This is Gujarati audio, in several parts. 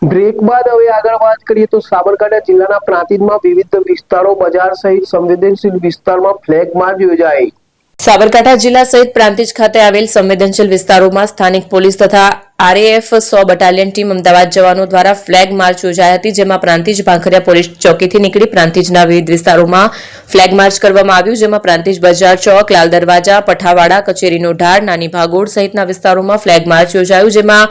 બ્રેક બાદ હવે આગળ વાત કરીએ તો સાબરકાંઠા જિલ્લાના પ્રાંતિજમાં વિવિધ વિસ્તારો બજાર સહિત સંવેદનશીલ વિસ્તારમાં ફ્લેગ માર્ચ યોજાઈ। સાબરકાંઠા જિલ્લા સહિત પ્રાંતિજ ખાતે આવેલ સંવેદનશીલ વિસ્તારોમાં સ્થાનિક પોલીસ તથા આરએએફ 100 બટાલિયન ટીમ અમદાવાદ જવાનો દ્વારા ફ્લેગ માર્ચ યોજાઈ હતી, જેમાં પ્રાંતિજ ભાંખરિયા પોલીસ ચોકીથી નીકળી પ્રાંતિજના વિવિધ વિસ્તારોમાં ફ્લેગ માર્ચ કરવામાં આવ્યું, જેમાં પ્રાંતિજ બજાર ચોક, લાલ દરવાજા, પઠાવાડા, કચેરીનો ઢાળ, નાની ભાગોળ સહિતના વિસ્તારોમાં ફ્લેગ માર્ચ યોજાયું, જેમાં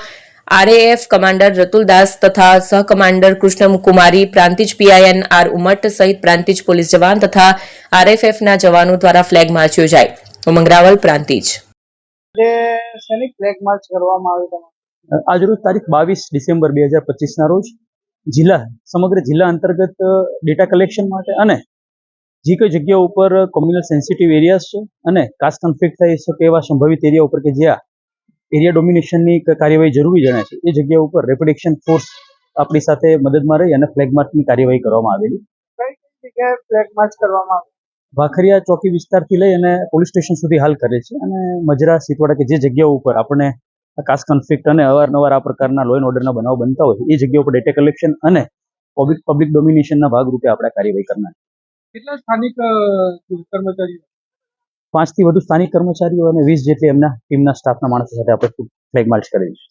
આરએએફ કમાન્ડર રતુલદાસ તથા સહ કમાન્ડર કૃષ્ણકુમારી, પ્રાંતિજ પીઆઈએન આર ઉમટ સહિત પ્રાંતિજ પોલીસ જવાન તથા આરએફએફના જવાનો દ્વારા ફ્લેગ માર્ચ યોજાઈ। ઉમંગ રાવલ, પ્રાંતિજ। સૈનિક ફ્લેગ માર્ચ કરવામાં આવ્યું આજરોજ તારીખ 22 ડિસેમ્બર 2025ના રોજ સમગ્ર જિલ્લા અંતર્ગત ડેટા કલેક્શન માટે અને જે કોઈ જગ્યાઓ ઉપર કોમ્યુનલ સેન્સિટિવ એરિયાઝ છે અને કાસ કન્ફ્લિક્ટ થઈ શકે એવા સંભવિત એરિયા ઉપર કે જ્યાં એરિયા ડોમિનેશનની કાર્યવાહી જરૂરી જણાય છે એ જગ્યા ઉપર રેપિડ એક્શન ફોર્સ આપણી સાથે મદદમાં રહી અને ફ્લેગ માર્ચની કાર્યવાહી કરવામાં આવેલી। કઈ જગ્યાએ ફ્લેગ માર્ચ કરવામાં આવ્યું? ભાખરિયા ચોકી વિસ્તારથી લઈ અને પોલીસ સ્ટેશન સુધી હાલ કરે છે અને મજરા, સીતવાડા કે જે જગ્યાઓ ઉપર આપણે કાસ કન્ફ્લિક્ટ અને અવારનવાર આ પ્રકારના લો એન્ડ ઓર્ડરના બનાવ બનતા હોય એ જગ્યા ઉપર ડેટા કલેક્શન અને પબ્લિક ડોમિનેશનના ભાગરૂપે આપણે કાર્યવાહી કરનાર। કેટલા સ્થાનિક કર્મચારીઓ? 5 થી વધુ સ્થાનિક કર્મચારીઓ અને 20 જેટલી એમના ટીમના સ્ટાફના માણસો સાથે આપણે ફ્લેગ માર્ચ કરેલી છે।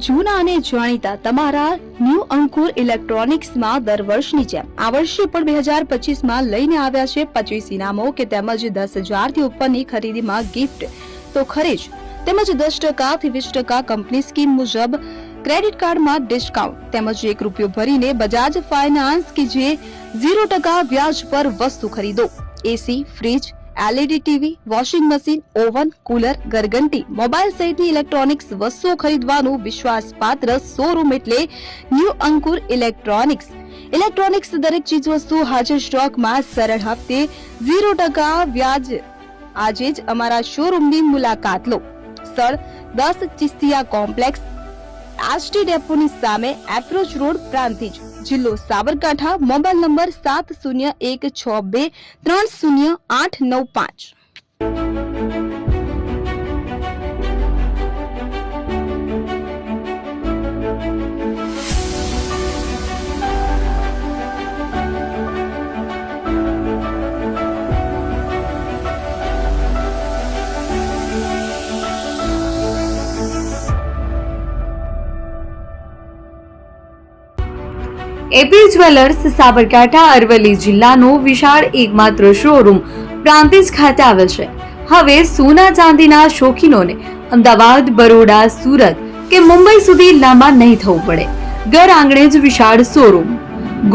જૂના અને જાણીતા તમારા ન્યૂ અંકુર ઇલેક્ટ્રોનિક્સમાં દર વર્ષની જેમ આ વર્ષે પણ 2025માં લઈને આવ્યા છે 25 ઇનામો કે તેમજ 10,000 થી ઉપરની ખરીદીમાં ગિફ્ટ તો ખરી જ, તેમજ 10% થી 20% કંપની સ્કીમ મુજબ ક્રેડિટ કાર્ડમાં ડિસ્કાઉન્ટ તેમજ 1 રૂપિયો ભરીને બજાજ ફાઇનાન્સ કે જે 0% વ્યાજ પર વસ્તુ ખરીદો। AC, fridge, LED TV, washing machine, oven, cooler, ગરગંટી, મોબાઈલ સહિતની ઇલેક્ટ્રોનિક્સ વસ્તુઓ ખરીદવાનું વિશ્વાસપાત્ર શોરૂમ એટલે ન્યૂ અંકુર ઇલેક્ટ્રોનિક્સ। ઇલેક્ટ્રોનિક્સ દરેક ચીજ વસ્તુ હાજર સ્ટોકમાં સરળ હપ્તે 0% વ્યાજ। આજે જ અમારા શોરૂમની મુલાકાત લો। સ્થળ 10 ચિસ્તિયા કોમ્પ્લેક્સ, આરટી ડેપોની સામે, એપ્રોચ રોડ, પ્રાંતિજ, જિલ્લો Sabarkantha. Mobile number 7012630895। AP jewellers Sabarkantha Aravalli જિલ્લાનો વિશાળ એકમાત્ર શોરૂમ પ્રાંતિજ ખાતે આવેલ છે। હવે સોના ચાંદીના શોખીનોને અમદાવાદ, બરોડા, સુરત કે મુંબઈ સુધી લાંબા નહીં થવું પડે। ઘર આંગણે જ વિશાળ showroom.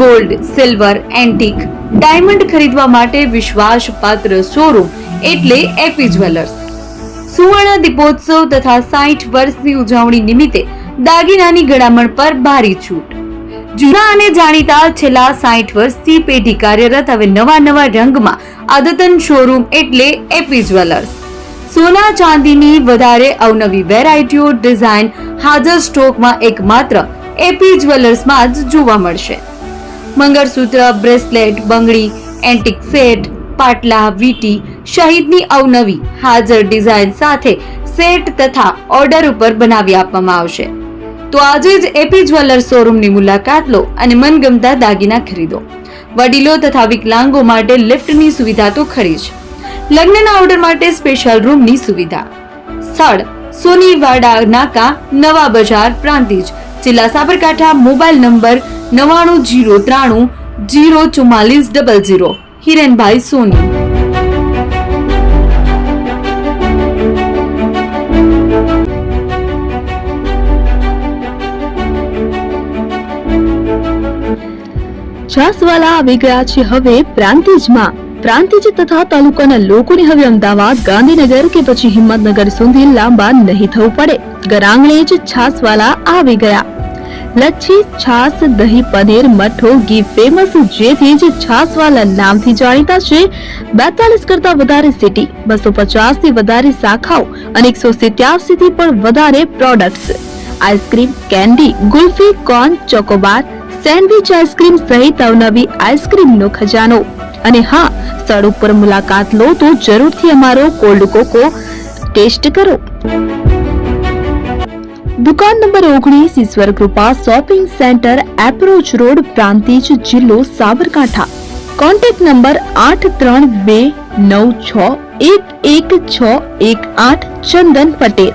Gold, silver, antique, diamond ખરીદવા માટે વિશ્વાસપાત્ર શોરૂમ એટલે એપી જ્વેલર્સ। સુવર્ણ દીપોત્સવ તથા 60 વર્ષની ઉજવણી નિમિત્તે દાગીનાની ગળામણ પર ભારી છૂટ। જૂના અને જાણીતા છેલ્લા 60 વર્ષથી પેઢી કાર્યરત હવે નવા રંગમાં અદ્યતન શોરૂમ એટલે એપી જ્વેલર્સ। સોના ચાંદીની વધારે અવનવી વેરાયટીઓ, ડિઝાઇન હાજર સ્ટોકમાં એકમાત્ર એપી જ્વેલર્સમાં જ જોવા મળશે। મંગળસૂત્ર, બ્રેસલેટ, બંગડી, એન્ટિક સેટ, પાટલા, વીટી સહિતની અવનવી હાજર ડિઝાઇન સાથે સેટ તથા ઓર્ડર ઉપર બનાવી આપવામાં આવશે। તો આજે જ એપી જ્વેલર્સ શોરૂમની મુલાકાત લો અને મનગમતા દાગીના ખરીદો। વડીલો તથા વિકલાંગો માટે લિફ્ટની સુવિધા તો ખરી જ, લગ્નના ઓર્ડર માટે સ્પેશિયલ રૂમની સુવિધા। સ્થળ સોનીવાડા નાકા, નવા બજાર, પ્રાંતિજ, જિલ્લા સાબરકાંઠા। Mobile number 9903004400। હિરેનભાઈ સોની। છાસવાલા આવી ગયા છે હવે પ્રાંતિજમાં। પ્રાંતિજ તથા તાલુકાના લોકોને હવે અમદાવાદ, ગાંધીનગર કે પછી હિંમતનગર સુધી લાંબા નહીં થવું પડે। ઘર આંગણે જ છાસવાલા આવી ગયા। લચ્છી, છાસ, દહીં, પનીર, મઠો, ઘી ફેમસ, જેથી જ છાસવાલા નામથી જાણીતા છે। 42 કરતા વધારે સિટી, 250 થી વધારે શાખાઓ અને 187 થી પણ વધારે products. Ice cream, candy, kulfi, corn, Chocobar, sandwich ice cream સહિત અવનવી આઈસ્ક્રીમનો ખજાનો. અને હા, સ્થળ ઉપર મુલાકાત લો તો જરૂરથી અમારો કોલ્ડ કોકો ટેસ્ટ કરો. દુકાન number 19, Ishwar Krupa shopping centre, approach road, Prantij, જિલ્લો સાબરકાંઠા. Contact number 8329611618. ચંદન પટેલ.